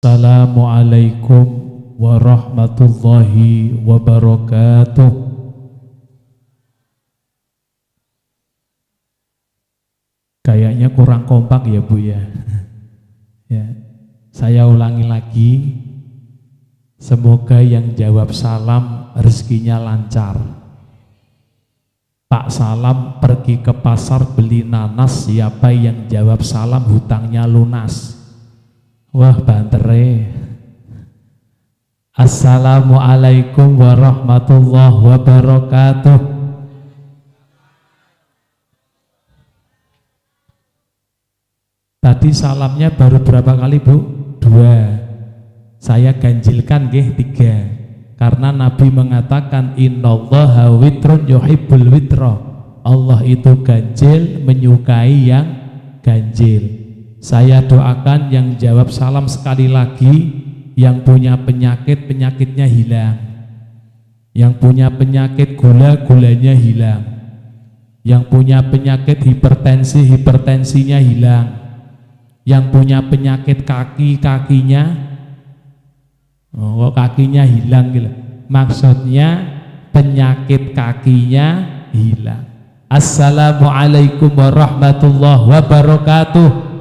Assalamualaikum warahmatullahi wabarakatuh. Kayaknya kurang kompak ya Bu ya. Ya, saya ulangi lagi. Semoga yang jawab salam rezekinya lancar. Pak Salam pergi ke pasar beli nanas, siapa yang jawab salam hutangnya lunas. Wah bantere. Assalamualaikum warahmatullahi wabarakatuh. Tadi salamnya baru berapa kali Bu? 2. Saya ganjilkan nggih 3. Karena Nabi mengatakan innallaha witrun yuhibbul witra. Allah itu ganjil, menyukai yang ganjil. Saya doakan yang jawab salam sekali lagi, yang punya penyakit, penyakitnya hilang. Yang punya penyakit gula, gulanya hilang. Yang punya penyakit hipertensi, hipertensinya hilang. Yang punya penyakit kaki, kakinya kakinya hilang gitu. Maksudnya penyakit kakinya hilang. Assalamualaikum warahmatullahi wabarakatuh.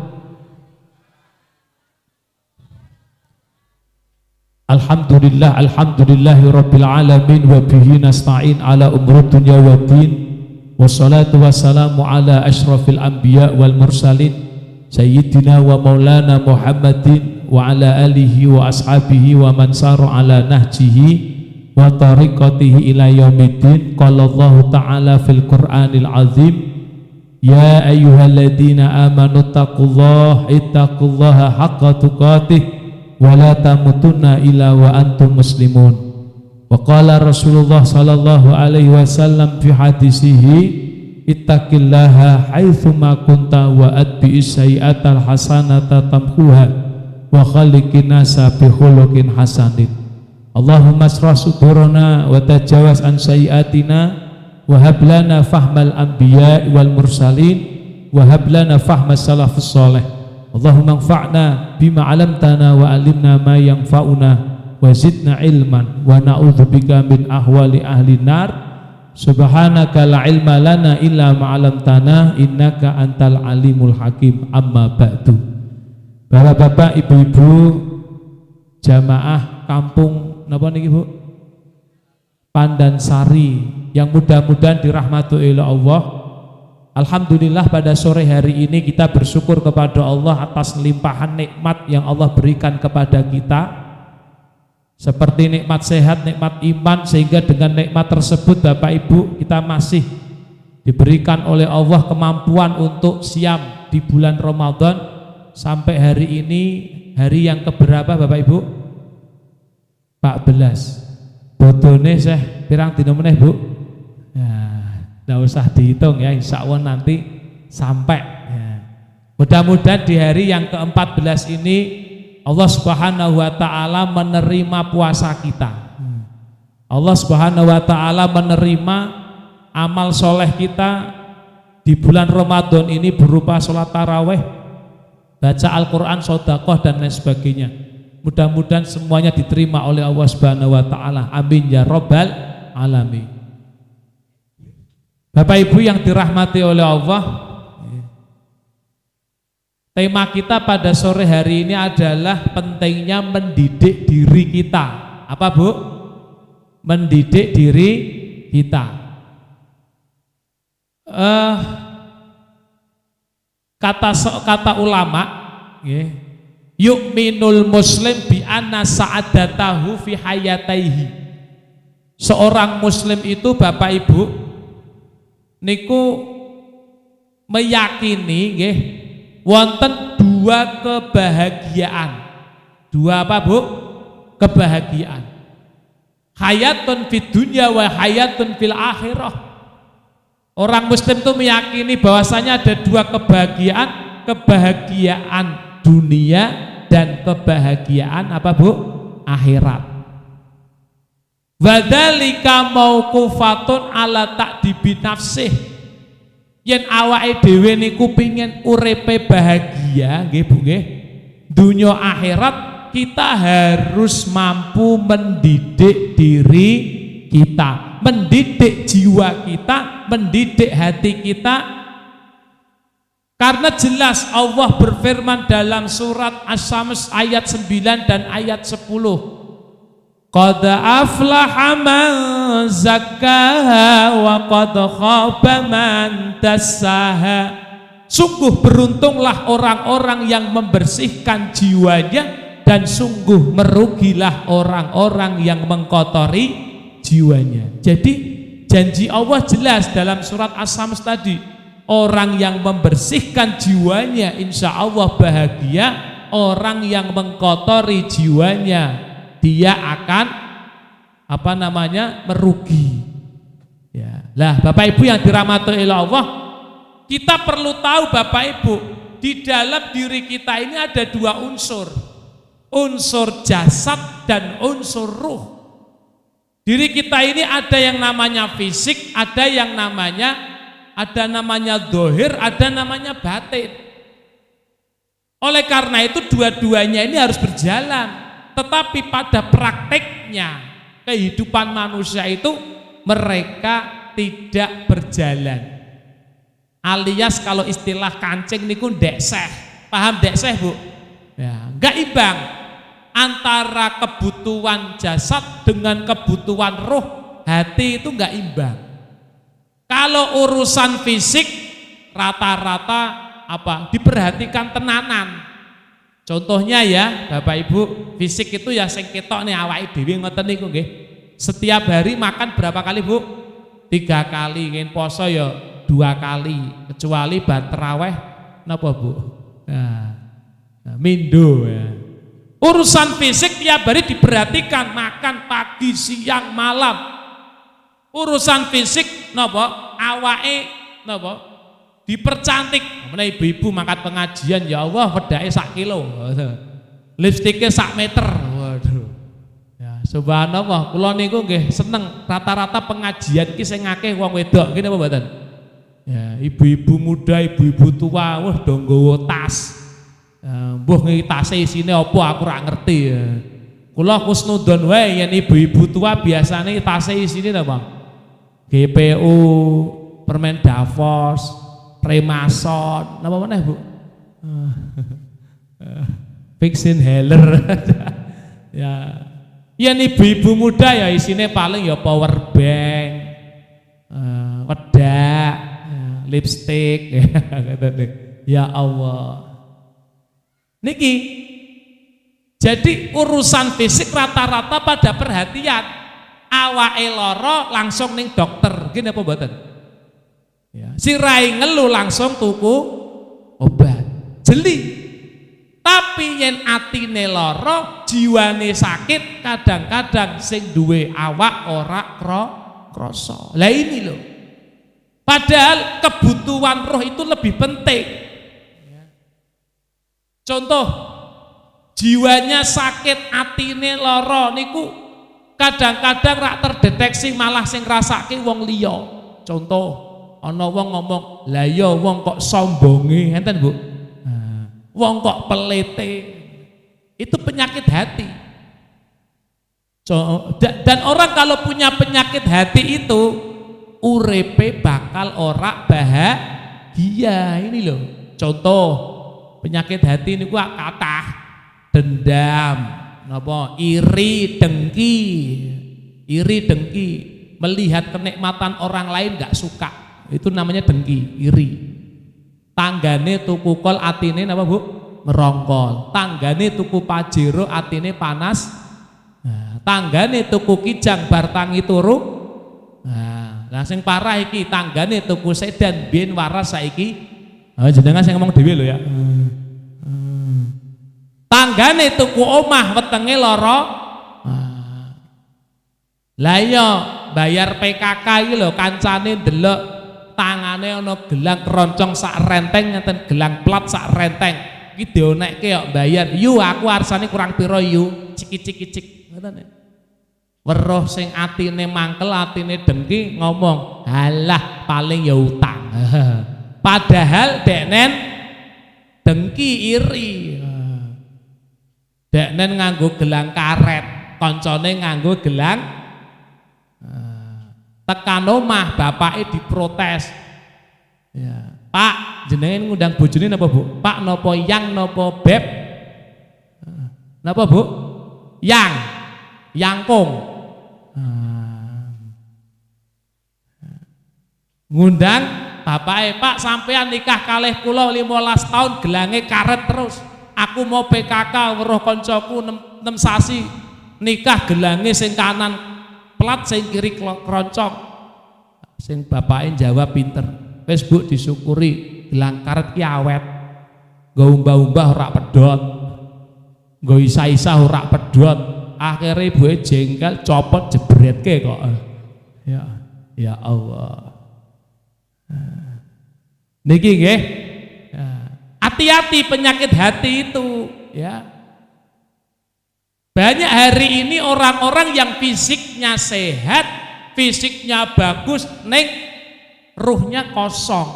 Alhamdulillah, alhamdulillahi rabbil alamin, wa bihi nasta'in ala umuri dunya waddin, wassalatu wassalamu ala asyrafil anbiya wal mursalin sayyidina wa maulana Muhammadin wa ala alihi wa ashabihi wa man sara ala nahjihi wa tariqatihi ila yaumiddin. Qala Allah ta'ala fil Qur'anil azim, ya ayyuhalladzina amanu ittaqullaha haqqa tuqatih wa la tamutunna illa wa antum muslimun. Wa qala Rasulullah sallallahu alaihi wasallam fi hadisihi, ittaqillaha haitsu ma kunta wa atbi'is sayyi'atal hasanata tamhuha wa khaliqin nasa bi khuluqin hasanin. Allahumma asrah sudurana wa tajawaz an sayyi'atina wa hab lana fahmal anbiya wal mursalin wa hab lana fahmas salafus salih. Allahumma anfa'na bima 'allamtana wa 'allimna ma yanfa'una wa zidna ilman wa na'udzubika min ahwali ahli nar. Subhanaka la ilma lana illa ma 'allamtana innaka antal alimul hakim. Amma ba'du. Bapak-bapak, ibu-ibu, jamaah kampung napa niki Bu? Pandansari yang mudah-mudahan dirahmati oleh Allah. Alhamdulillah pada sore hari ini kita bersyukur kepada Allah atas limpahan nikmat yang Allah berikan kepada kita, seperti nikmat sehat, nikmat iman, sehingga dengan nikmat tersebut Bapak Ibu kita masih diberikan oleh Allah kemampuan untuk siam di bulan Ramadan sampai hari ini, hari yang keberapa Bapak Ibu? 14. Bodone seh pirang dina meneh Bu? Nggak usah dihitung ya, insya Allah nanti sampai ya. Mudah-mudahan di hari yang ke-14 ini Allah Subhanahu wa ta'ala menerima puasa kita. Allah Subhanahu wa ta'ala menerima amal soleh kita di bulan Ramadan ini berupa sholat taraweh, baca Al-Quran, sedekah dan lain sebagainya. Mudah-mudahan semuanya diterima oleh Allah Subhanahu wa ta'ala. Amin ya rabbal alamin. Bapak Ibu yang dirahmati oleh Allah, tema kita pada sore hari ini adalah pentingnya mendidik diri kita. Apa Bu? Mendidik diri kita. Kata ulama, yu'minul muslim bi anna sa'adatahu fi hayataihi. Seorang muslim itu Bapak Ibu niku meyakini nggih wonten 2 kebahagiaan. 2 apa Bu? Kebahagiaan. Hayatun fid dunya wa hayatun fil akhirah. Orang muslim itu meyakini bahwasanya ada 2 kebahagiaan, kebahagiaan dunia dan kebahagiaan apa Bu? Akhirat. Wadzalika mauqufatun ala ta'dibi nafsih. Yen awake dhewe niku pengin uripe bahagia nggih Bu nggih, dunya akhirat kita harus mampu mendidik diri kita, mendidik jiwa kita, mendidik hati kita. Karena jelas Allah berfirman dalam surat Asy-Syams ayat 9 dan ayat 10. Qad aflaha man zakkaha wa qad khaba man dassaha. Sungguh beruntunglah orang-orang yang membersihkan jiwanya, dan sungguh merugilah orang-orang yang mengkotori jiwanya. Jadi janji Allah jelas dalam surat Asy-Syams tadi, orang yang membersihkan jiwanya insya Allah bahagia, orang yang mengkotori jiwanya dia akan merugi. Ya. Lah Bapak Ibu yang dirahmati oleh Allah, kita perlu tahu Bapak Ibu, di dalam diri kita ini ada dua unsur, unsur jasad dan unsur ruh. Diri kita ini ada yang namanya fisik, ada namanya dohir, ada namanya batin. Oleh karena itu dua-duanya ini harus berjalan. Tetapi pada prakteknya kehidupan manusia itu mereka tidak berjalan. Alias kalau istilah kancing niku dekseh. Paham dekseh Bu? Ya, enggak imbang antara kebutuhan jasad dengan kebutuhan roh, hati itu enggak imbang. Kalau urusan fisik rata-rata diperhatikan tenanan. Contohnya ya Bapak Ibu, fisik itu ya sing ketok nih awake dhewe ngoten niku nggih. Setiap hari makan berapa kali Bu? 3 kali, ngen poso ya 2 kali, kecuali bar tarawih napa Bu? Mindo ya. Urusan fisik tiap hari diperhatikan, makan pagi, siang, malam. Urusan fisik napa? Awake napa? Dipercantik. Mana ibu-ibu mangkat pengajian ya Allah wedake 1 kilo. Lipstiknya 1 meter. Waduh. Ya, subhanallah, kula niku nggih seneng rata-rata pengajian ki sing akeh wong wedok nggih napa mboten? Ya, ibu-ibu muda, ibu-ibu tua, wah do nggawa tas. Mbuh niki tase isine apa aku ora ngerti ya. Kula kusnudon wae yen ibu-ibu tua biasane tase isine napa? GPU, permen Davos, Remason, napa meneh Bu? Fixin Heller. Ya. Yen ibu-ibu muda ya isine paling ya power bank, wedak, lipstik, ya Allah. Niki, jadi urusan fisik rata-rata pada perhatian, awake lara langsung ning dokter, gini apa mboten? Ya. Sirai ngeluh langsung tuku obat, jeli. Tapi yen atine lara, jiwane sakit, kadang-kadang sing duwe awak ora krasa. Lah ini loh. Padahal kebutuhan roh itu lebih penting. Contoh, jiwanya sakit, atine lara niku kadang-kadang rak terdeteksi malah sing ngrasake wong liya. Contoh, ana wong ngomong, "Lah ya wong kok sombonge," enten Bu. Wong kok pelete. Itu penyakit hati. Dan orang kalau punya penyakit hati itu urepe bakal ora bahagia. Ini loh. Contoh, penyakit hati ini gua kathah, dendam, napa, iri, dengki, melihat kenikmatan orang lain nggak suka, itu namanya dengki, iri. Tanggane tuku kol atine napa Bu? Merongkol. Tanggane tuku pajero atine panas. Nah, tanggane tuku kijang bar tangi turu. Nah, sing parah iki tanggane tuku sedan biyen waras saiki. Jenengan sing ngomong dhewe lho ya. Tanggane tuku omah wetenge lara. Lah iya bayar PKK iki lho kancane ndelok tangane ana gelang keroncong sak renteng ngeten gelang plat sak renteng. Iki dionekke kok bayar. Yu aku arsane kurang piro yu? Cik-cik ngoten. Weruh sing atine mangkel, atine dengki ngomong, "Halah paling ya utang." Padahal deknen dengki iri. Deknen nganggo gelang karet, koncone nganggo gelang. Tekan omah bapake diprotes. Ya, Pak, jenengan ngundang bojone napa, Bu? Pak napa yang napa beb? Napa, Bu? Yang. Yangkung. Ngundang bapake, Pak sampean nikah kalih kula 15 tahun gelange karet terus. Aku mau PKK weruh koncoku 6 sasi nikah gelange sing kanan plat sing kiri keroncong. Sing bapake jawab pinter. Wis Bu disyukuri gelang karet ki awet. Nggo umbah-umbah ora pedhot. Nggo isa-isa ora pedhot. Akhire ibuke jengkel copot jebretke kok. Ya Allah. Niki nggih. Hati-hati penyakit hati itu ya. Banyak hari ini orang-orang yang fisiknya sehat, fisiknya bagus, neng ruhnya kosong.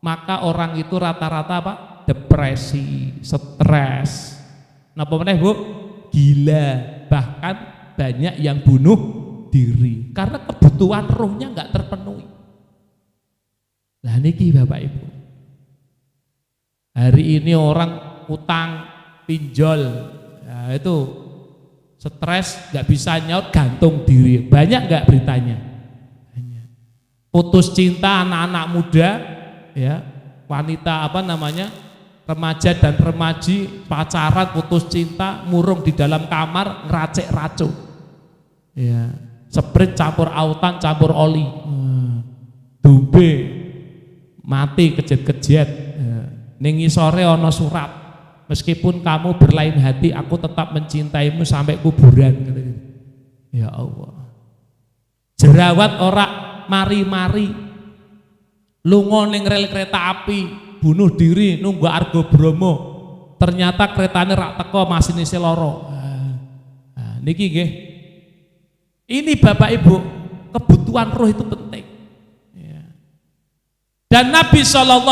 Maka orang itu rata-rata apa? Depresi, stres. Napa meneh, Bu? Gila. Bahkan banyak yang bunuh diri karena kebutuhan ruhnya enggak terpenuhi. Lah niki Bapak Ibu. Hari ini orang utang, pinjol, ya itu stres, nggak bisa nyaut, gantung diri. Banyak nggak beritanya? Putus cinta anak-anak muda, ya wanita apa namanya, remaja dan remaji pacaran, putus cinta, murung di dalam kamar, ngeracik racun, ya sprit campur autan, campur oli, dumbe mati kejet-kejet. Ning sore ono surat, meskipun kamu berlain hati, aku tetap mencintaimu sampai kuburan. Ya Allah. Jerawat ora mari-mari, lunga ning rel kereta api, bunuh diri nunggu Argo Bromo. Ternyata keretane rak teko, masinise loro. Niki nggih. Ini Bapak Ibu, kebutuhan roh itu penting. Dan Nabi SAW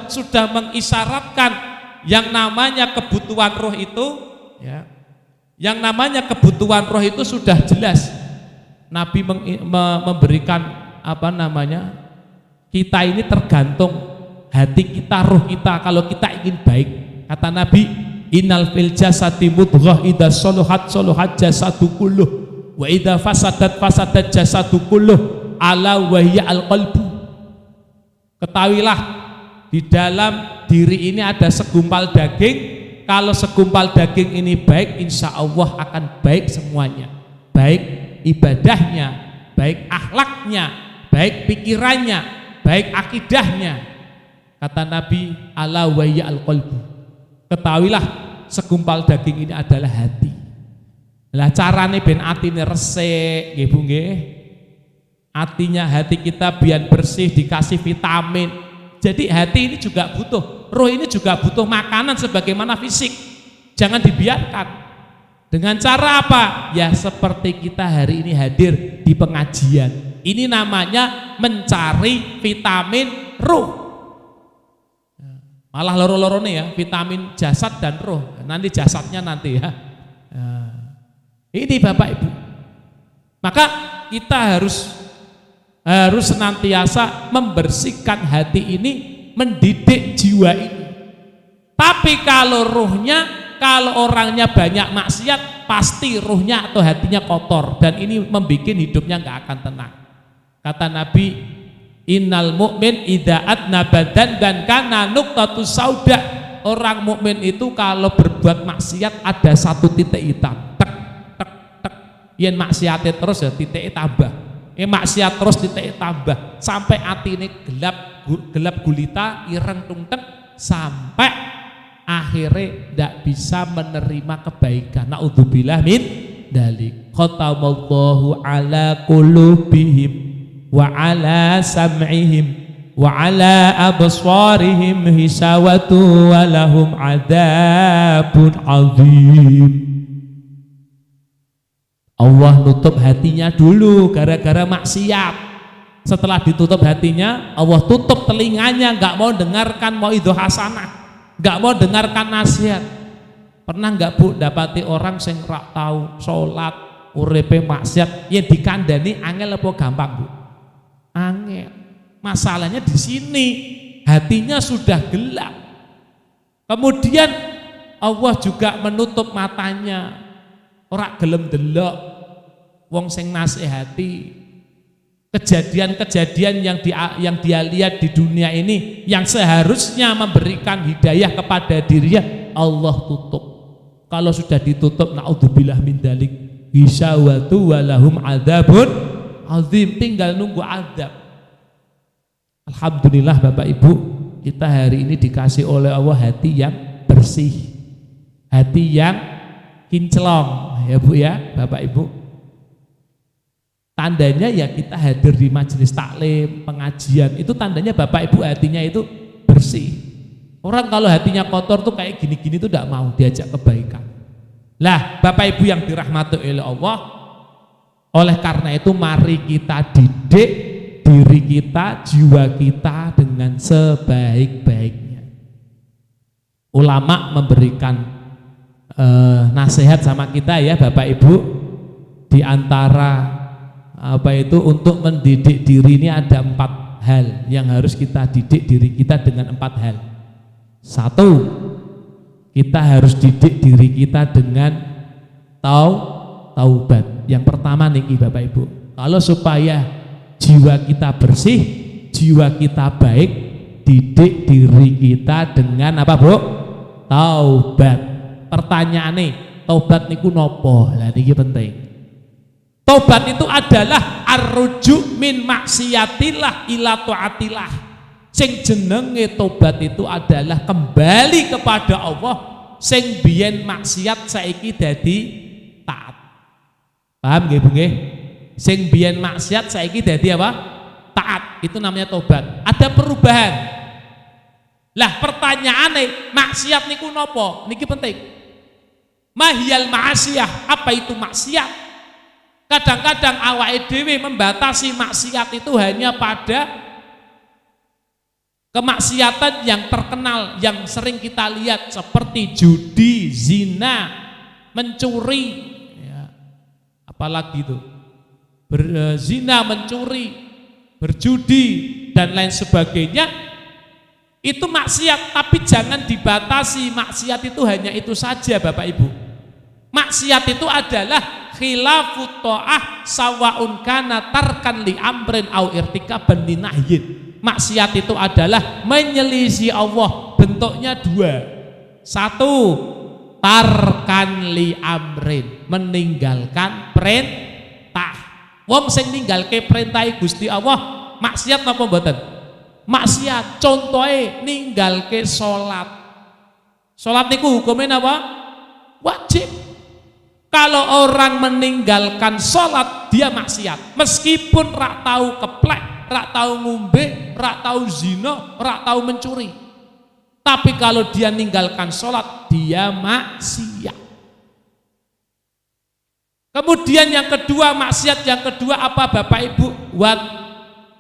sudah mengisyaratkan yang namanya kebutuhan roh itu, ya, yang namanya kebutuhan roh itu sudah jelas. Nabi memberikan apa namanya, kita ini tergantung hati kita, roh kita. Kalau kita ingin baik, kata Nabi, innal fil jasadi mudghah idza salahat salahat jasadu kulluh wa idza fasadat fasadat jasadu kulluh ala wa hiya al-qalbu. Ketahuilah di dalam diri ini ada segumpal daging. Kalau segumpal daging ini baik, insya Allah akan baik semuanya. Baik ibadahnya, baik akhlaknya, baik pikirannya, baik akidahnya. Kata Nabi, ala wa hiya al-qalbu. Ketahuilah segumpal daging ini adalah hati. Lah carane ben atine resik, nggih Bu nggih. Hatinya, hati kita biar bersih, dikasih vitamin. Jadi hati ini juga butuh, roh ini juga butuh makanan sebagaimana fisik. Jangan dibiarkan. Dengan cara apa? Ya seperti kita hari ini hadir di pengajian. Ini namanya mencari vitamin roh. Malah loro-lorone ya, vitamin jasad dan roh. Nanti jasadnya nanti ya. Ini Bapak Ibu. Maka kita harus senantiasa membersihkan hati ini, mendidik jiwa ini. Tapi kalau ruhnya, kalau orangnya banyak maksiat, pasti ruhnya atau hatinya kotor, dan ini membuat hidupnya nggak akan tenang. Kata Nabi, innal mu'min idza adna badan dan kana nuqtatus sauda. Orang mukmin itu kalau berbuat maksiat ada satu titik hitam. Tek tek tek. Yen maksiate terus ya titiknya tambah. Maksiat terus titik tambah sampai hati ini gelap gulita, ireng tungtek, sampai akhirnya tidak bisa menerima kebaikan. Naudzubillah min dalik. Khatamallahu ala qulubihim wa ala sam'ihim wa ala absarihim hisawatu wa lahum adzabun azim. Allah nutup hatinya dulu gara-gara maksiat. Setelah ditutup hatinya, Allah tutup telinganya, nggak mau dengarkan mauidhah hasanah, nggak mau dengarkan nasihat. Pernah nggak Bu dapati orang sing rak tau salat, uripe maksiat, ya dikandani angel apa gampang Bu? Angel. Masalahnya di sini, hatinya sudah gelap. Kemudian Allah juga menutup matanya, ora gelem delok wong sing nasihati. Kejadian-kejadian yang dia lihat di dunia ini yang seharusnya memberikan hidayah kepada dirinya, Allah tutup. Kalau sudah ditutup, naudzubillah min dzalik, hisawatu walahum adzabun azim, tinggal nunggu azab. Alhamdulillah Bapak Ibu, kita hari ini dikasih oleh Allah hati yang bersih, hati yang kinclong, ya Bu ya, Bapak Ibu. Tandanya ya kita hadir di majelis taklim, pengajian, itu tandanya Bapak Ibu hatinya itu bersih. Orang kalau hatinya kotor tuh kayak gini-gini tuh tidak mau diajak kebaikan. Lah Bapak Ibu yang dirahmati oleh Allah, oleh karena itu mari kita didik diri kita, jiwa kita dengan sebaik-baiknya. Ulama memberikan nasihat sama kita ya Bapak Ibu, di antara untuk mendidik diri ini ada 4 hal yang harus kita didik diri kita dengan 4 hal. 1, kita harus didik diri kita dengan taubat. Yang pertama niki Bapak Ibu, kalau supaya jiwa kita bersih, jiwa kita baik, didik diri kita dengan apa Bu? Taubat. Pertanyaane, taubat niku nopo? Lah niki penting. Taubat itu adalah arruju min maksiatillah ila taatillah. Sing jenenge tobat itu adalah kembali kepada Allah sing biyen maksiat saiki dadi taat. Paham nggih Bu nggih? Sing biyen maksiat saiki dadi apa? Taat. Itu namanya tobat. Ada perubahan. Lah pertanyaane, maksiat niku napa? Niki penting. Mahiyal ma'asiyah, apa itu maksiat? Kadang-kadang awake dhewe membatasi maksiat itu hanya pada kemaksiatan yang terkenal, yang sering kita lihat seperti judi, zina, mencuri, ya, apalagi itu berzina, mencuri, berjudi dan lain sebagainya. Itu maksiat, tapi jangan dibatasi. Maksiat itu hanya itu saja Bapak Ibu. Maksiat itu adalah khilafut ta'ah sawaun kana tarkan li amrin au irtikaban li nahyin. Maksiat itu adalah menyelisih Allah, bentuknya 2. 1, tarkan li amrin, meninggalkan perintah. Wong sing ninggalke perintah Gusti Allah maksiat napa mboten? Maksiat. Contohe ninggalke salat. Salat niku hukumnya apa? Wajib. Kalau orang meninggalkan salat dia maksiat, meskipun rak tahu keplek, rak tahu ngombe, rak tahu zina, rak tahu mencuri. Tapi kalau dia ninggalkan sholat, dia maksiat. Kemudian yang kedua, maksiat yang kedua apa Bapak Ibu?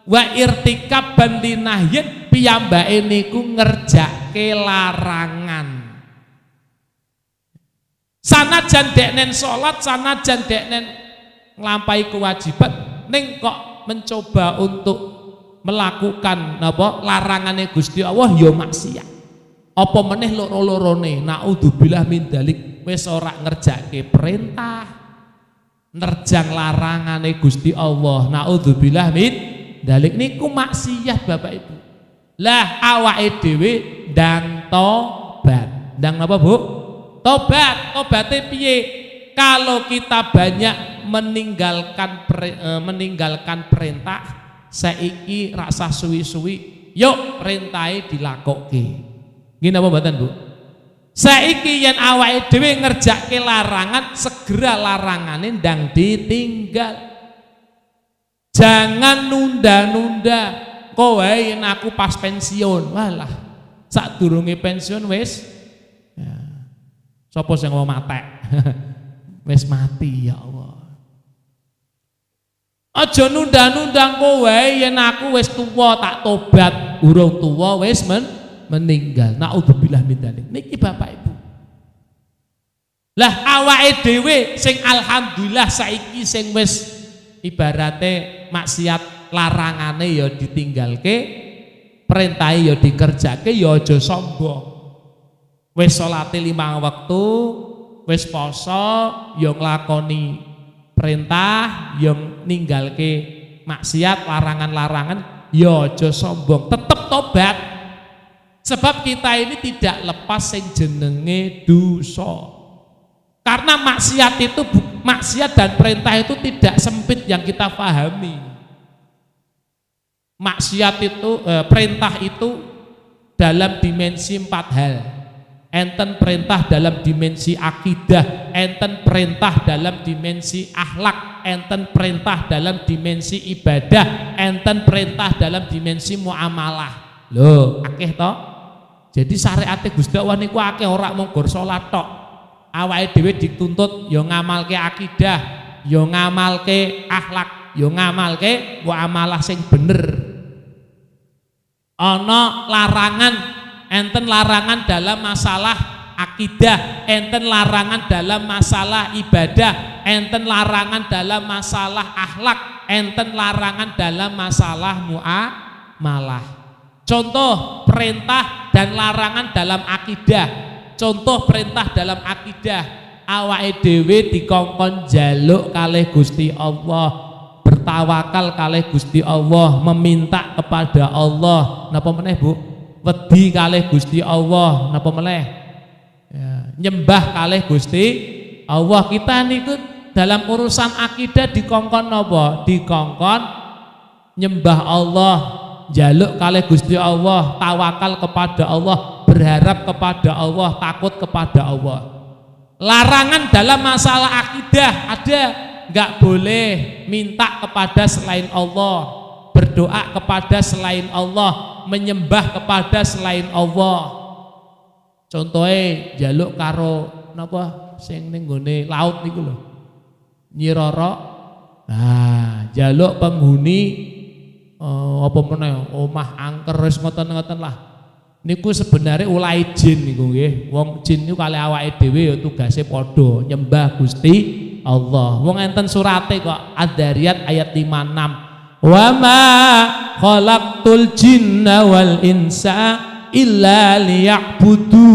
Wa irtikaban linahyin, piyambake niku ngerjake larangan. Sanajan deknen sholat, sanajan deknen nglampahi kewajiban, ning kok mencoba untuk melakukan apa larangane Gusti Allah ya maksiat. Apa meneh loro-lorone, naudzubillah min dzalik, wis ora ngerjake perintah, nerjang larangane Gusti Allah, naudzubillah min dzalik, niku maksiat Bapak Ibu. Lah awake dhewe ndang tobat. Ndang napa Bu? Tobat. Tobate piye? Kalau kita banyak meninggalkan perintah, saiki rasa suwi-suwi, yuk perintahe dilakokke. Ngene apa mboten Bu? Saiki yen awake dhewe ngerjakke larangan, segera larangane ndang ditinggal. Jangan nunda-nunda. Kowe yen aku pas pensiun, walah sadurunge pensiun wis ya. Sapa sing mau matek? Wis mati ya Allah. Aja nunda-nunda kowe yen aku wis tuwa tak tobat, urung tuwa wis meninggal. Naudzubillah min dzalik. Niki Bapak Ibu. Lah awake dhewe sing alhamdulillah saiki sing wis ibarate maksiat larangane ya ditinggalke, perintahe ya dikerjake, ya aja sombong. Wis salate 5 wektu, wis poso ya nglakoni perintah, ya ninggalke maksiat larangan-larangan, ya aja sombong, tetep tobat. Sebab kita ini tidak lepas sing jenenge dosa. Karena maksiat dan perintah itu tidak sempit yang kita pahami. Maksiat itu perintah itu dalam dimensi 4 hal. Enten perintah dalam dimensi akidah, enten perintah dalam dimensi akhlak, enten perintah dalam dimensi ibadah, enten perintah dalam dimensi muamalah. Loh, akeh toh? Jadi syariate Gusti Allah niku akeh, ora mung gur salat tok. Awake dhewe dituntut ya ngamalke akidah, ya ngamalke akhlak, ya ngamalke muamalah sing bener. Ana larangan, enten larangan dalam masalah akidah, enten larangan dalam masalah ibadah, enten larangan dalam masalah akhlak, enten larangan dalam masalah muamalah. Contoh perintah dan larangan dalam akidah. Contoh perintah dalam akidah, awake dhewe dikongkon jaluk kalih Gusti Allah, bertawakal kalih Gusti Allah, meminta kepada Allah. Napa meneh Bu? Wedi kalih Gusti Allah. Napa meneh? Ya, nyembah kalih Gusti Allah. Kita niku dalam urusan akidah dikongkon napa? Dikongkon nyembah Allah, jaluk kalih Gusti Allah, tawakal kepada Allah, berharap kepada Allah, takut kepada Allah. Larangan dalam masalah akidah ada, nggak boleh minta kepada selain Allah, berdoa kepada selain Allah, menyembah kepada selain Allah. Contohnya jaluk karo napa sing ning nggone laut niku lho, Nyi Roro. Nah, jaluk penghuni apa meneh omah angker wis ngoten-ngoten lah. Niku sebenarnya ulai jin niku nggih. Wong jin niku kali awake dhewe ya tugase padha nyembah Gusti Allah. Wong enten surate kok Ad-Dzariyat ayat 56. Wa ma khalaqtul jinna wal insa illa liya'budun.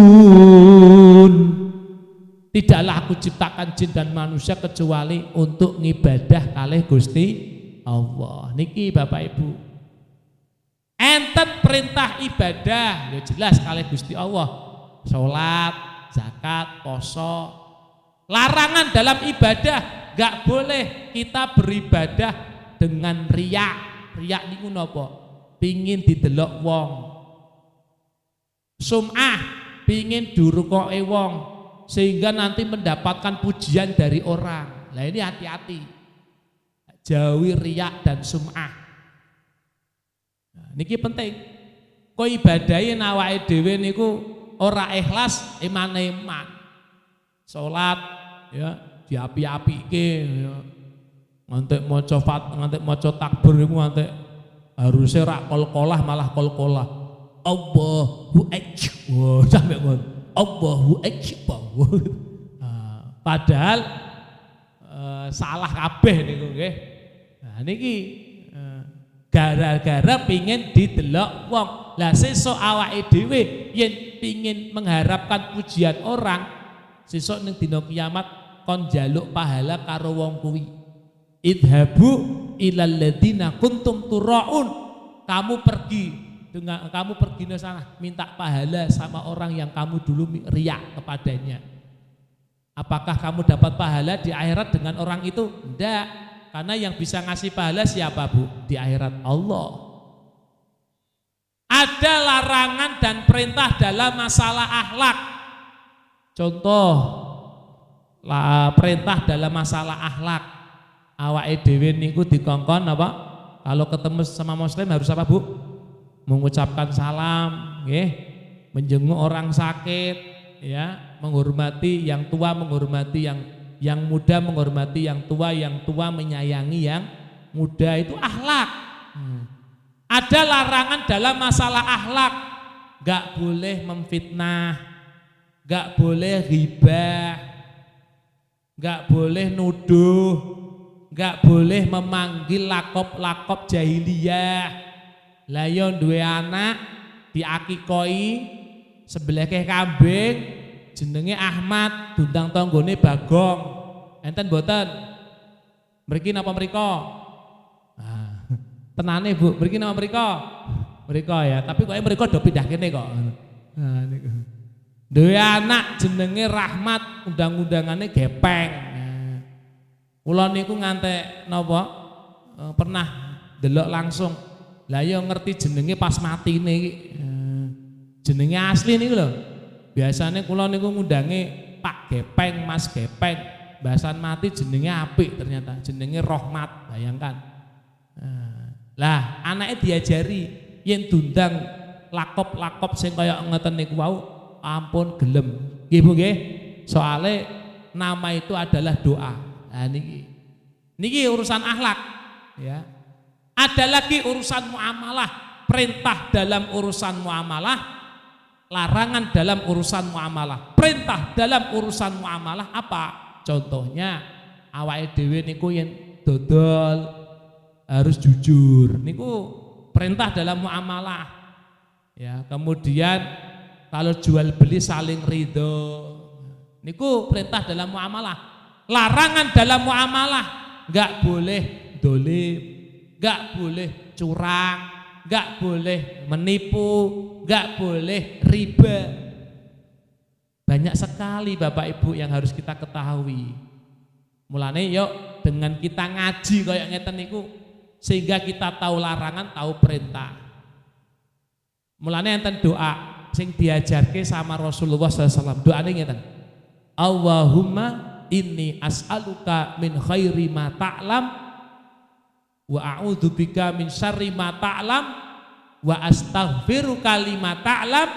Tidaklah aku ciptakan jin dan manusia kecuali untuk ngibadah kalih Gusti Allah. Niki Bapak Ibu, enten perintah ibadah ya jelas kalih Gusti Allah, salat, zakat, poso. Larangan dalam ibadah, gak boleh kita beribadah dengan riya. Riya niku napa? Pingin didelok wong. Sum'ah, pingin dirukoke wong sehingga nanti mendapatkan pujian dari orang. Lah ini hati-hati. Jauhi riya dan sum'ah. Nah, niki penting. Kok ibadahe awake dhewe niku ora ikhlas, iman. Salat ya diapi-apike ya. Ngantek maca takbir niku ngantek harusnya ora kol-kolah malah kol-kolah. Allahu akbar. Wah, sampe ngono. Allahu akbar. Nah, padahal salah kabeh niku nggih. Nah niki gara-gara pingin didelok wong. Lah sesuk awake dhewe yen pingin mengharapkan pujian orang, sesuk ning dina kiamat kon njaluk pahala karo wong kuwi. Idhabu ilal ladzina kuntum turaun. Kamu pergi ke sana minta pahala sama orang yang kamu dulu riak kepadanya. Apakah kamu dapat pahala di akhirat dengan orang itu? Enggak, karena yang bisa ngasih pahala siapa Bu? Di akhirat Allah. Ada larangan dan perintah dalam masalah akhlak. Contoh perintah dalam masalah akhlak. Awake dhewe niku dikongkon apa? Kalau ketemu sama muslim harus apa Bu? Mengucapkan salam, nggih, menjenguk orang sakit, ya, menghormati yang tua, menghormati yang muda, menghormati yang tua menyayangi yang muda, itu akhlak. Ada larangan dalam masalah akhlak, gak boleh memfitnah, gak boleh ghibah, enggak boleh nuduh, enggak boleh memanggil lakop-lakop jahiliyah. Lah yo duwe anak diakikoi sebeleke kambing jenenge Ahmad, dundang tanggane Bagong. Enten mboten? Mriki napa mriko? Ah, tenane Bu, mriki napa mriko? Mriko ya, tapi kok mriko do pindah kene kok. Nah niku. Duwe anak jenenge Rahmat, undang-undangane Gepeng. Nah, kula niku ngantek napa pernah delok langsung. Lah yo ngerti jenenge pas matine iki. Jenenge asli niku lho. Biasane kula niku ngundange Pak Gepeng, Mas Gepeng. Bahasan mati jenenge apik ternyata. Jenenge Rahmat, bayangkan. Lah, anake diajari yen dundang lakop-lakop sing kaya ngeten niku wau ampun gelem. Nggih Bu nggih. Soale nama itu adalah doa. Nah niki urusan akhlak ya. Ada lagi urusan muamalah, perintah dalam urusan muamalah, larangan dalam urusan muamalah. Perintah dalam urusan muamalah apa? Contohnya awake dhewe niku yen dodol harus jujur. Niku perintah dalam muamalah. Ya, kemudian kalau jual beli saling ridho. Niku perintah dalam muamalah. Larangan dalam muamalah, enggak boleh dolim, enggak boleh curang, enggak boleh menipu, enggak boleh riba. Banyak sekali Bapak Ibu yang harus kita ketahui. Mulane yuk dengan kita ngaji kayak ngeten niku sehingga kita tahu larangan, tahu perintah. Mulane enten doa sing diajarke sama Rasulullah SAW. Doane ngeten. Allahumma inni as'aluka min khairi ma ta'lam wa a'udzubika min syarri ma ta'lam wa astaghfiruka lima ta'lam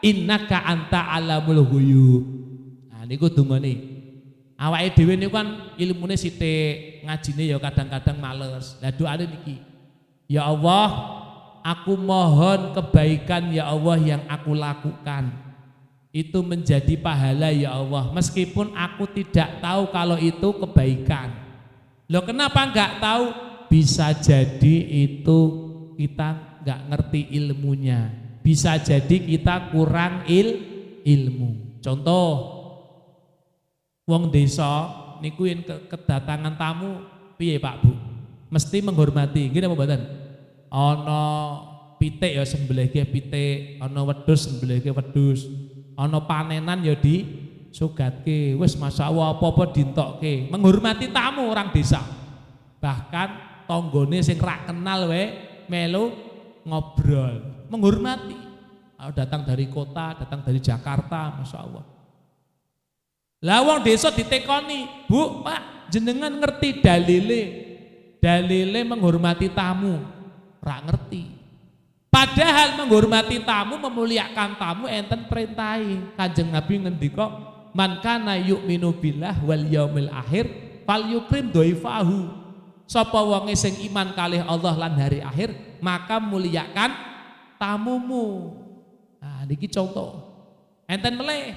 innaka anta alamul ghuyub. Nah niku dungane. Awake dhewe niku kan ilmune sithik, ngajine ya kadang-kadang males. Lah doane niki. Ya Allah, aku mohon kebaikan ya Allah yang aku lakukan. Itu menjadi pahala ya Allah. Meskipun aku tidak tahu kalau itu kebaikan. Loh kenapa enggak tahu? Bisa jadi itu kita enggak ngerti ilmunya. Bisa jadi kita kurang ilmu. Contoh, wong desa niku yen kedatangan tamu piye Pak Bu? Mesti menghormati. Nggih napa mboten? Ana pitik ya sembelihke pitik, ana wedhus sembelihke wedhus. Ana panenan ya disugatke. Wis masyaallah apa-apa dintokke. Menghormati tamu orang desa. Bahkan tanggane sing ra kenal wae melu ngobrol. Menghormati. Kalau datang dari kota, datang dari Jakarta, masyaallah. Lah wong desa ditekoni, Bu, Pak, jenengan ngerti dalile menghormati tamu? Ra ngerti. Padahal menghormati tamu, memuliakan tamu enten perintahi. Kanjeng Nabi ngendika, "Man kana yu'minu billah wal yaumil akhir falyukrim dhaifahu." Sapa wonge sing iman kalih Allah lan hari akhir, maka muliakan tamumu. Nah, niki contoh. Enten meleh.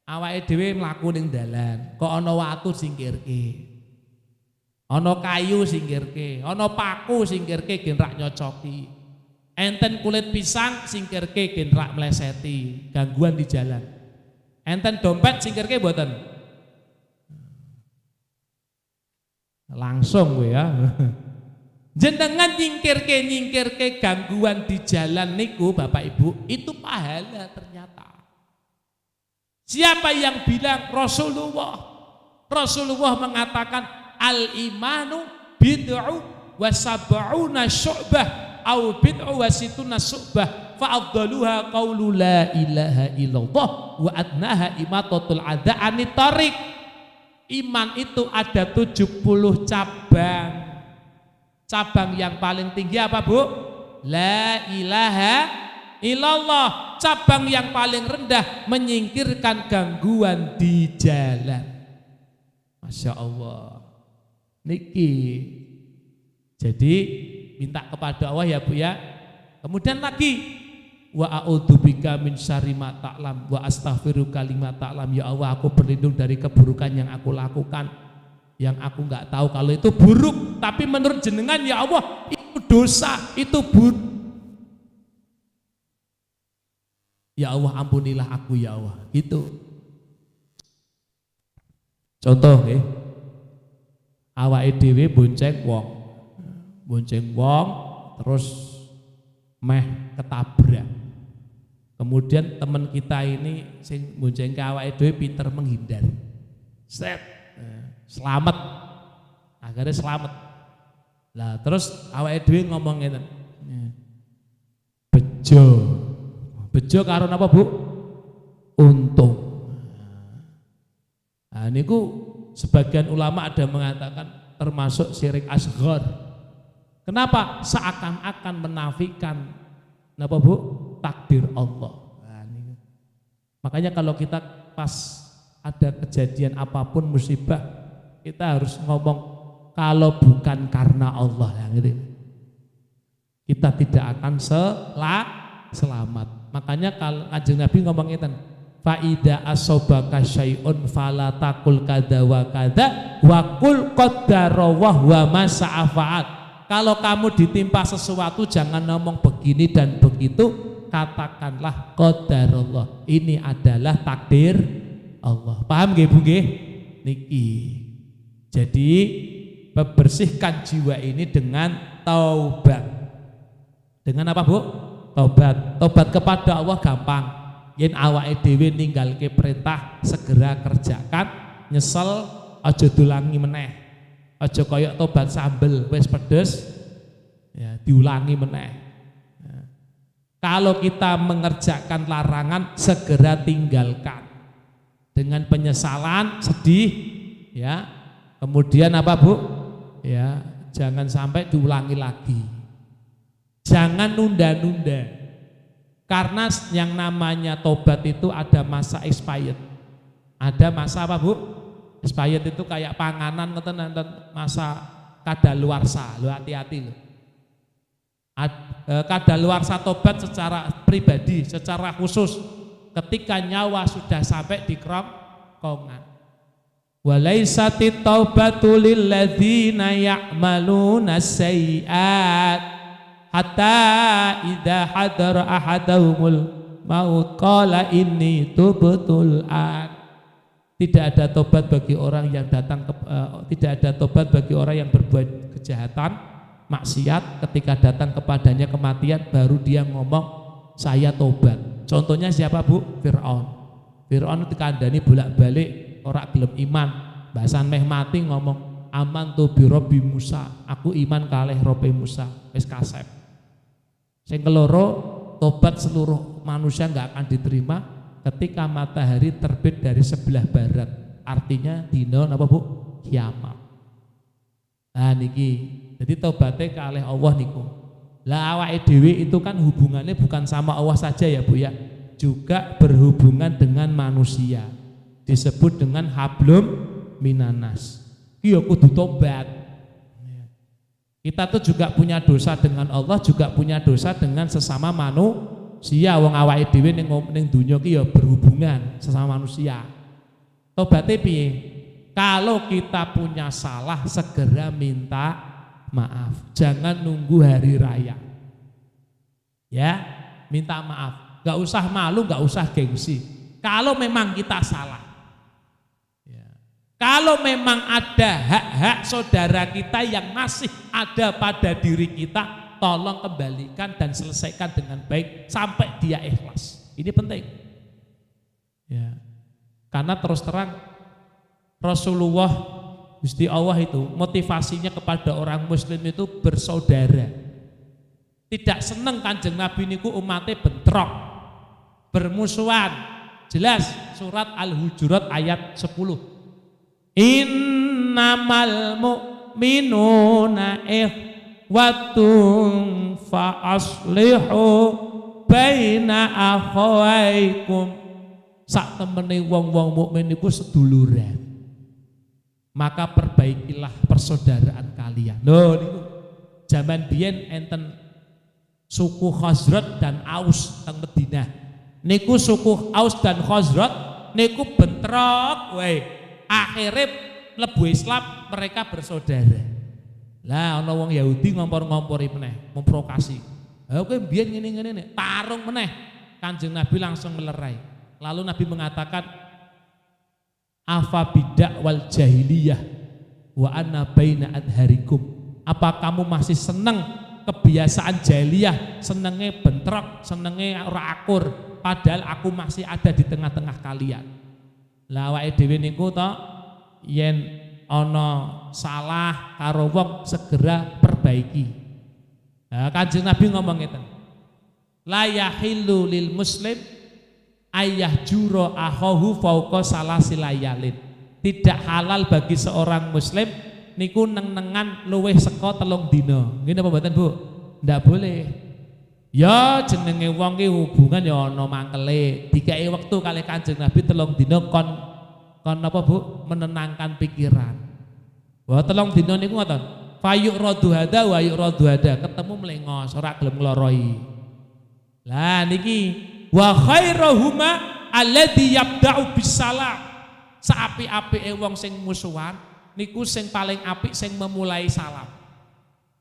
Awake dhewe mlaku ning dalan, kok ana watu singkirke. Ana kayu singkirke, ana paku singkirke gen rak nyocoki. Enten kulit pisang singkirke gen rak mleseti, gangguan di jalan. Enten dompet singkirke mboten? Langsung kowe ya. Jenengan nyingkirke gangguan di jalan niku Bapak Ibu, itu pahala ternyata. Siapa yang bilang? Rasulullah. Rasulullah mengatakan al-imanu bid'u wa sab'una syu'bah au bid'u wa situna syu'bah fa afdaluha qaulu la ilaha illallah wa adnaha imatatul adza anit tariq. Iman itu ada 70 cabang. Cabang yang paling tinggi apa Bu? La ilaha illallah. Cabang yang paling rendah menyingkirkan gangguan di jalan. Masya Allah. Niki. Jadi minta kepada Allah ya Bu ya. Kemudian lagi wa a'udzubika min syarri ma ta'lam wa astaghfiruka lima ta'lam. Ya Allah, aku berlindung dari keburukan yang aku lakukan, yang aku enggak tahu kalau itu buruk, tapi menurut jenengan ya Allah itu dosa, itu buruk. Ya Allah, ampunilah aku ya Allah. Gitu. Contoh awake dhewe bonceng wong terus meh ketabrak. Kemudian teman kita ini sing bonceng awake dhewe pinter menghindar. Selamat. Akhirnya selamat. Lah terus awake dhewe ngomong ngeten. Bejo karo napa, Bu? Untung. Nah, niku sebagian ulama ada mengatakan termasuk syirik asghar. Kenapa? Seakan-akan menafikan napa, Bu? Takdir Allah. Nah, niku. Makanya kalau kita pas ada kejadian apapun musibah, kita harus ngomong kalau bukan karena Allah, ya, gitu. Kita tidak akan selamat. Makanya kalau Kanjeng Nabi ngomong ngeten, fa idza asobaka syai'un fala taqul kadza wa kadza wa qul qaddara wa huwa ma sa'afa'at. Kalau kamu ditimpa sesuatu jangan ngomong begini dan begitu, katakanlah qadarullah. Ini adalah takdir Allah. Paham nggih Bu nggih? Niki. Jadi membersihkan jiwa ini dengan taubat. Dengan apa, Bu? Tobat kepada Allah gampang. Yen awake dhewe ninggalke perintah segera kerjakan, nyesel aja dulangi meneh. Aja koyok tobat sambel wis pedes ya diulangi meneh. Ya. Kalau kita mengerjakan larangan segera tinggalkan. Dengan penyesalan, sedih ya. Kemudian apa, Bu? Ya, jangan sampai diulangi lagi. Jangan nunda-nunda, karena yang namanya tobat itu ada masa expired, ada masa apa, Bu? Expired itu kayak panganan, masa kadaluarsa, lo hati-hati lo. Kadaluarsa tobat secara pribadi, secara khusus, ketika nyawa sudah sampai di kerongkongan. Walaisatit taubatu lil ladzina ya'maluna sayyi'at hatta idza hadara ahadahumul maut qala inni tubtul an. Tidak ada tobat bagi orang yang tidak ada tobat bagi orang yang berbuat kejahatan, maksiat, ketika datang kepadanya kematian baru dia ngomong saya tobat. Contohnya siapa, Bu? Fir'aun dikandani bolak-balik ora gelem iman. Bahasan meh mati ngomong aman tu bi Rabbi Musa, aku iman kalih Rabbi Musa, wis kasep. Sing keloro, tobat seluruh manusia enggak akan diterima ketika matahari terbit dari sebelah barat. Artinya dina apa, Bu? Kiamat. Nah niki, jadi tobatnya kalih Allah niku. Lah awake dhewe itu kan hubungannya bukan sama Allah saja ya, Bu ya. Juga berhubungan dengan manusia. Disebut dengan hablum minanas. Ki ya kudu tobat. Kita tuh juga punya dosa dengan Allah, juga punya dosa dengan sesama manusia. Wong awake dhewe ning donya ki ya berhubungan sesama manusia. Tobaté piye? Kalau kita punya salah segera minta maaf. Jangan nunggu hari raya. Ya, minta maaf. Enggak usah malu, enggak usah gengsi. Kalau memang kita salah. Kalau memang ada hak-hak saudara kita yang masih ada pada diri kita, tolong kembalikan dan selesaikan dengan baik sampai dia ikhlas. Ini penting. Ya. Karena terus terang Rasulullah Gusti Allah itu motivasinya kepada orang muslim itu bersaudara. Tidak seneng Kanjeng Nabi niku umatnya bentrok, bermusuhan. Jelas surat Al-Hujurat ayat 10. Innamal mu'minuna ikhwatun fa aslihu baina akhawaikum. Sak temene wong-wong mukmin niku seduluran. Maka perbaikilah persaudaraan kalian. Loh niku zaman biyen enten suku Khazraj dan Aus teng Madinah. Niku suku Aus dan Khazraj niku bentrok wae. Akhirnya mlebu Islam, mereka bersaudara. Lah ana wong Yahudi ngompor-ngompori meneh, memprovokasi. Ha kowe mbiyen ngene-ngene tarung meneh. Kanjeng Nabi langsung melerai. Lalu Nabi mengatakan, afa bidak wal jahiliyah wa anna baina adharikum. Apa kamu masih seneng kebiasaan jahiliyah, senenge bentrok, senenge ora akur, padahal aku masih ada di tengah-tengah kalian. Lah awake dhewe niku to yen ana salah karo wong segera perbaiki. Nah, Kanjeng Nabi ngomong ngeten. La yahillu lil muslim ayah juro akhahu fauqa salasilayalin. Tidak halal bagi seorang muslim niku neng-nengan luweh saka 3 dina. Ngene apa mboten, Bu? Ndak boleh. Ya jenenge wong ki hubungan ya ana mangkele. Dikeki wektu kalih Kanjeng Nabi 3 dina kon apa, Bu? Menenangkan pikiran. Wah 3 dina niku ngoten. Fayuk radu hada wa yuk radu hada. Ketemu melengos, ora gelem ngloroi. Lah niki wa khairuhuma alladzi yabda'u bisalam. Saapi-apike wong sing musuhan niku sing paling apik sing memulai salam.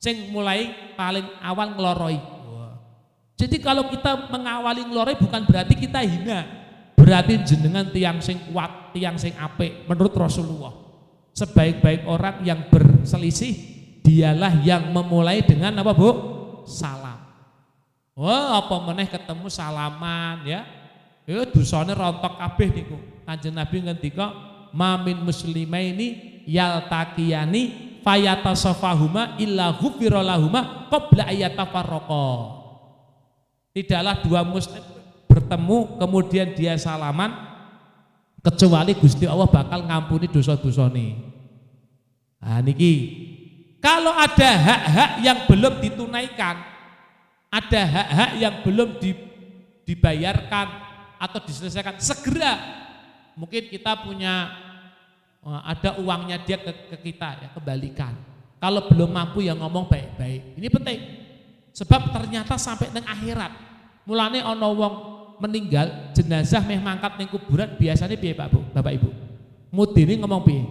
Sing mulai paling awal ngloroi. Jadi kalau kita mengawali ngloroi bukan berarti kita hina. Berarti jenengan tiang sing kuat, tiang sing apik menurut Rasulullah. Sebaik-baik orang yang berselisih dialah yang memulai dengan apa, Bu? Salam. Wah, apa meneh ketemu salaman ya. Ya dosane rontok kabeh niku. Kanjeng Nabi ngendika, "Mamin muslimaini yaltaqiyani fayatasafahuma illa ghufira lahuma qabla ayatafarraqa." Tidaklah dua muslim bertemu kemudian dia salaman kecuali Gusti Allah bakal ngampuni dosa-dosane. Nah niki kalau ada hak-hak yang belum ditunaikan, ada hak-hak yang belum dibayarkan atau diselesaikan, segera. Mungkin kita punya ada uangnya dia ke kita ya, kembalikan. Kalau belum mampu ya ngomong baik-baik. Ini penting. Sebab ternyata sampai nang akhirat. Mulane ana wong meninggal, jenazah meh mangkat ning kuburan, biasanya piye Pak Bu, Bapak Ibu? Mudine ngomong piye?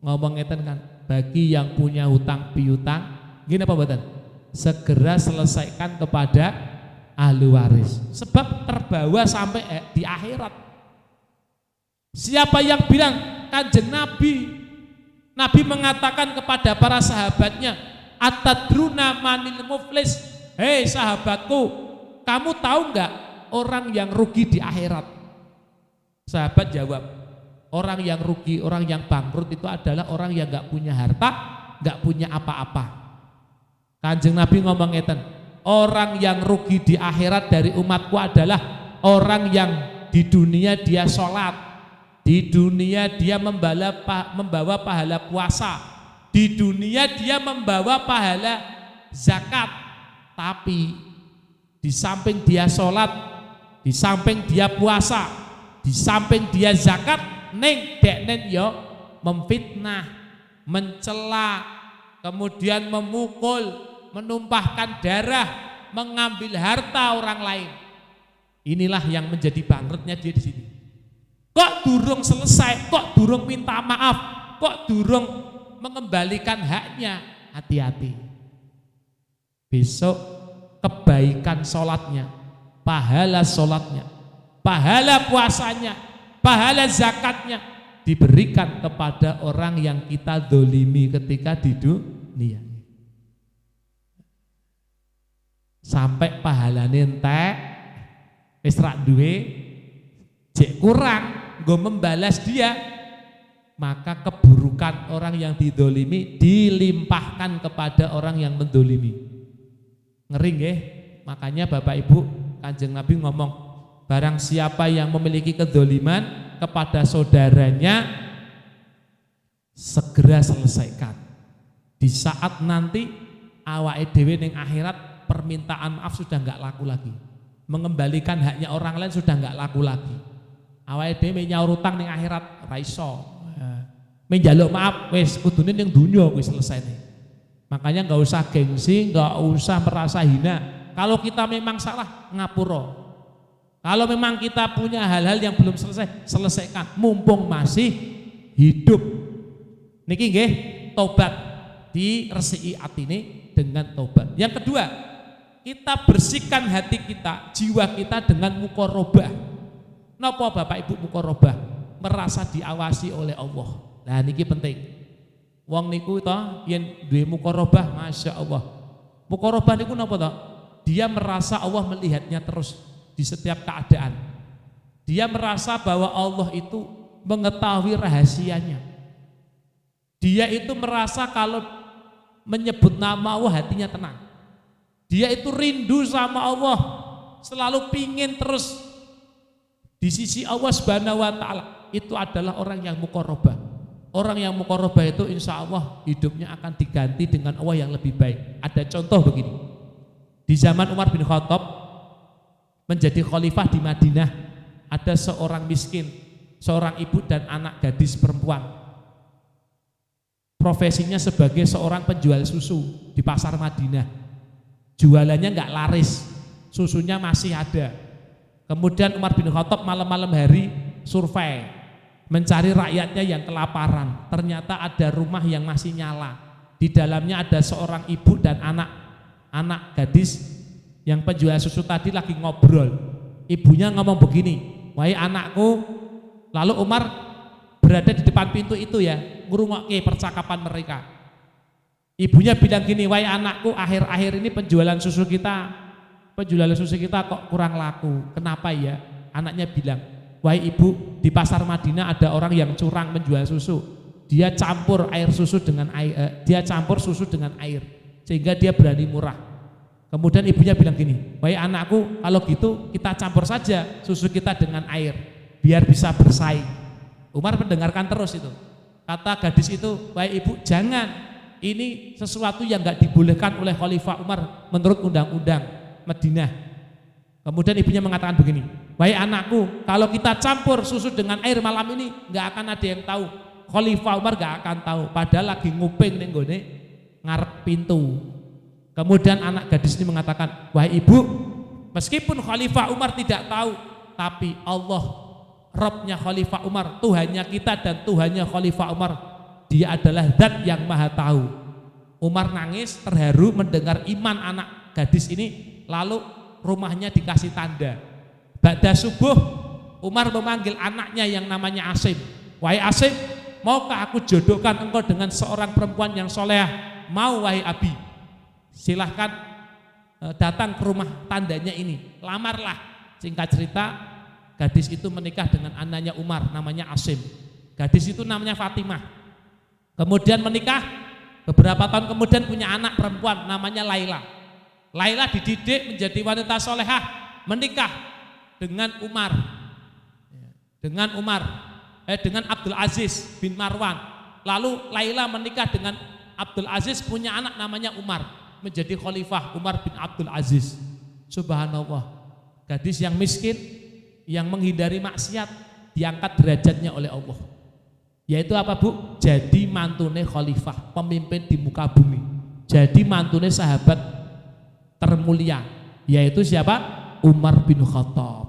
Ngomong ngeten kan, bagi yang punya hutang piutang, gini apa mboten? Segera selesaikan kepada ahli waris. Sebab terbawa sampai di akhirat. Siapa yang bilang Kanjeng Nabi mengatakan kepada para sahabatnya, atadruna manil muflis, hei sahabatku, kamu tahu enggak orang yang rugi di akhirat? Sahabat jawab, orang yang rugi, orang yang bangkrut itu adalah orang yang enggak punya harta, enggak punya apa-apa. Kanjeng Nabi ngomong ngeten, orang yang rugi di akhirat dari umatku adalah orang yang di dunia dia sholat, di dunia dia membawa pahala puasa, di dunia dia membawa pahala zakat, tapi di samping dia sholat, di samping dia puasa, di samping dia zakat, deknen yo memfitnah, mencela, kemudian memukul, menumpahkan darah, mengambil harta orang lain. Inilah yang menjadi bangkrutnya dia di sini. Kok durung selesai, kok durung minta maaf, kok durung mengembalikan haknya, hati-hati. Besok kebaikan sholatnya, pahala puasanya, pahala zakatnya diberikan kepada orang yang kita dzalimi ketika di dunia. Sampai pahalane entek, wis ra duwe, jek kurang, nggo membalas dia, maka keburukan orang yang didzalimi dilimpahkan kepada orang yang mendzalimi. Ngeri nggih? Makanya Bapak Ibu, Kanjeng Nabi ngomong, barang siapa yang memiliki kedzaliman kepada saudaranya, segera selesaikan. Di saat nanti awake dhewe ning akhirat, permintaan maaf sudah enggak laku lagi. Mengembalikan haknya orang lain sudah enggak laku lagi. Awake dhewe nyaur utang ning akhirat ora iso. Menjaluk maaf wis kudune ning dunya wis selesai nih. Makanya enggak usah gengsi, enggak usah merasa hina. Kalau kita memang salah, ngapura. Kalau memang kita punya hal-hal yang belum selesai, selesaikan mumpung masih hidup. Niki nggih, tobat diresiki atine dengan tobat. Yang kedua, kita bersihkan hati kita, jiwa kita dengan mukorobah. Napa Bapak Ibu mukorobah? Merasa diawasi oleh Allah. Nah niki penting. Wong niku to yen duwe mukorobah, masya Allah. Mukorobah niku napa to? Dia merasa Allah melihatnya terus di setiap keadaan. Dia merasa bahwa Allah itu mengetahui rahasianya. Dia itu merasa kalau menyebut nama Allah hatinya tenang. Dia itu rindu sama Allah, selalu pingin terus di sisi Allah Subhanahu wa Ta'ala. Itu adalah orang yang mukorobah. Orang yang mukorobah itu insya Allah hidupnya akan diganti dengan Allah yang lebih baik. Ada contoh begini, di zaman Umar bin Khattab menjadi khalifah di Madinah, ada seorang miskin, seorang ibu dan anak gadis perempuan. Profesinya sebagai seorang penjual susu di pasar Madinah. Jualannya nggak laris, susunya masih ada. Kemudian Umar bin Khattab malam-malam hari survei, mencari rakyatnya yang kelaparan. Ternyata ada rumah yang masih nyala. Di dalamnya ada seorang ibu dan anak gadis yang penjual susu tadi lagi ngobrol. Ibunya ngomong begini, "Wahai anakku," lalu Umar berada di depan pintu itu ya, ngrungokke percakapan mereka. Ibunya bilang gini, "Wahai anakku, akhir-akhir ini penjualan susu kita kok kurang laku. Kenapa ya?" Anaknya bilang, "Wahai ibu, di pasar Madinah ada orang yang curang menjual susu. Dia campur susu dengan air sehingga dia berani murah." Kemudian ibunya bilang gini, "Wahai anakku, kalau gitu kita campur saja susu kita dengan air biar bisa bersaing." Umar mendengarkan terus itu. Kata gadis itu, "Wahai ibu, jangan. Ini sesuatu yang enggak dibolehkan oleh Khalifah Umar menurut undang-undang Madinah." Kemudian ibunya mengatakan begini, "Wahai anakku, kalau kita campur susu dengan air malam ini enggak akan ada yang tahu. Khalifah Umar enggak akan tahu, padahal lagi nguping ning nggone ngarep pintu." Kemudian anak gadis ini mengatakan, "Wahai ibu, meskipun Khalifah Umar tidak tahu, tapi Allah, Rabbnya Khalifah Umar, Tuhannya kita dan Tuhannya Khalifah Umar, Dia adalah Zat yang Maha Tahu." Umar nangis terharu mendengar iman anak gadis ini, lalu rumahnya dikasih tanda. Ba'da subuh Umar memanggil anaknya yang namanya Asim. "Wahai Asim, maukah aku jodohkan engkau dengan seorang perempuan yang soleh?" "Mau wahai Abi." "Silahkan datang ke rumah tandanya ini, lamarlah." Singkat cerita, gadis itu menikah dengan anaknya Umar, namanya Asim. Gadis itu namanya Fatimah. Kemudian menikah, beberapa tahun kemudian punya anak perempuan namanya Laila. Laila dididik menjadi wanita solehah, menikah dengan dengan Abdul Aziz bin Marwan. Lalu Laila menikah dengan Abdul Aziz, punya anak namanya Umar, menjadi khalifah Umar bin Abdul Aziz. Subhanallah, gadis yang miskin, yang menghindari maksiat, diangkat derajatnya oleh Allah. Yaitu apa Bu? Jadi mantune khalifah, pemimpin di muka bumi. Jadi mantune sahabat termulia, yaitu siapa? Umar bin Khattab.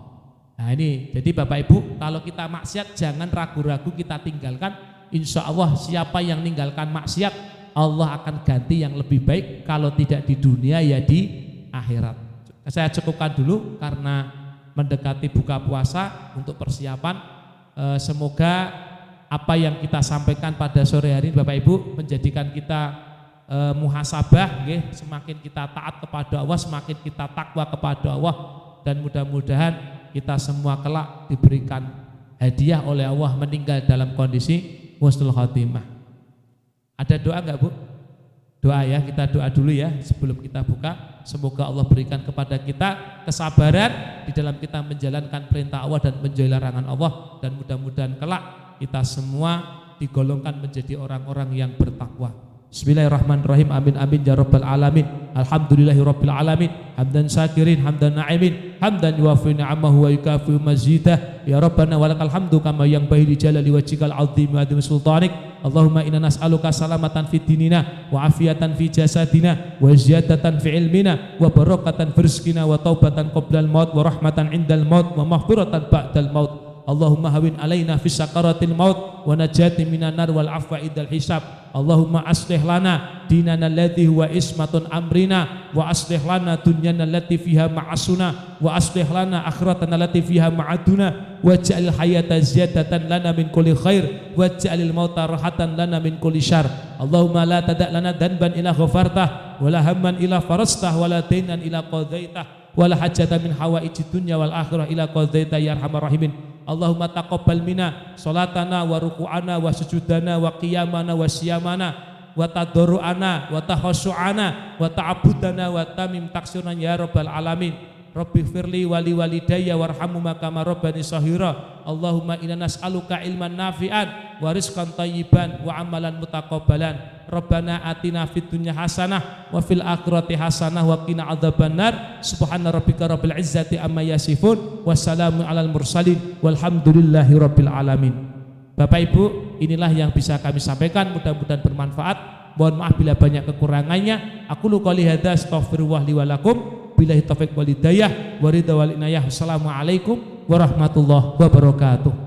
Nah ini, jadi Bapak Ibu, kalau kita maksiat jangan ragu-ragu kita tinggalkan. Insya Allah siapa yang meninggalkan maksiat, Allah akan ganti yang lebih baik, kalau tidak di dunia ya di akhirat. Saya cukupkan dulu karena mendekati buka puasa untuk persiapan. Semoga apa yang kita sampaikan pada sore hari ini Bapak Ibu menjadikan kita muhasabah, semakin kita taat kepada Allah, semakin kita takwa kepada Allah, dan mudah-mudahan kita semua kelak diberikan hadiah oleh Allah meninggal dalam kondisi husnul khotimah. Ada doa enggak Bu? Doa ya, kita doa dulu ya sebelum kita buka. Semoga Allah berikan kepada kita kesabaran di dalam kita menjalankan perintah Allah dan menjauhi larangan Allah, dan mudah-mudahan kelak kita semua digolongkan menjadi orang-orang yang bertakwa. Bismillahirrahmanirrahim. Amin amin ya rabbal alamin. Alhamdulillahirabbil alamin. Hamdan syakirin, hamdan na'imin, hamdan yuwafi ni'amahu wa yukafi mazidah. Ya Rabbana walakal hamdu kama yanbaghi li jalali wajhikal 'azim wa 'azimi sultanik. Allahumma inna nas'aluka salamatan fi dinina wa afiatan fi jasadina wa ziyadatan fi ilmina wa barakatan fi rizqina wa taubatan qoblal maut wa rahmatan indal maut wa maghfiratan ba'dal maut. Allahumma hawin alaina fi sakaratil maut wa najati minan nar wal afwa idal hisab. Allahumma aslih lana dinana alladhi huwa ismatun amrina wa aslih lana dunyana allati fiha ma'asuna wa aslih lana akhiratana allati fiha ma'aduna waj'al hayata ziyadatan lana min kulli khair waj'alil mauta rahatan lana min kulli syarr. Allahumma la tada' lana danban ila ghafartah wa la hamman ila farastah wa la dainan ila qadaitah wa la hajatan min hawaijid dunya wal akhirah ila qadaitah ya arhamar rahimin. Allahumma taqabbal minna salatana wa ruku'ana wa sujudana wa qiyamana wa siyamana wa tadarru'ana wa tahassu'ana wa ta'abudana wa tamim taksirna ya rabbal alamin. Rabbi firli wali walidayya warhamhuma kama rabbani shahira. Allahumma inna nas'aluka ilman nafi'an wa rizqan thayyiban wa amalan mutaqabbalan. Rabbana atina fid dunya hasanah wa fil akhirati hasanah wa qina adzabannar. Subhana rabbika rabbil izzati amma yasifun wassalamu alal mursalin walhamdulillahi rabbil alamin. Bapak Ibu, inilah yang bisa kami sampaikan, mudah-mudahan bermanfaat. Mohon maaf bila banyak kekurangannya. Aku qouli hadza astaghfirullah li wa lakum. Billahi taufiq wal hidayah wa ridha wal inayah. Wassalamualaikum warahmatullahi wabarakatuh.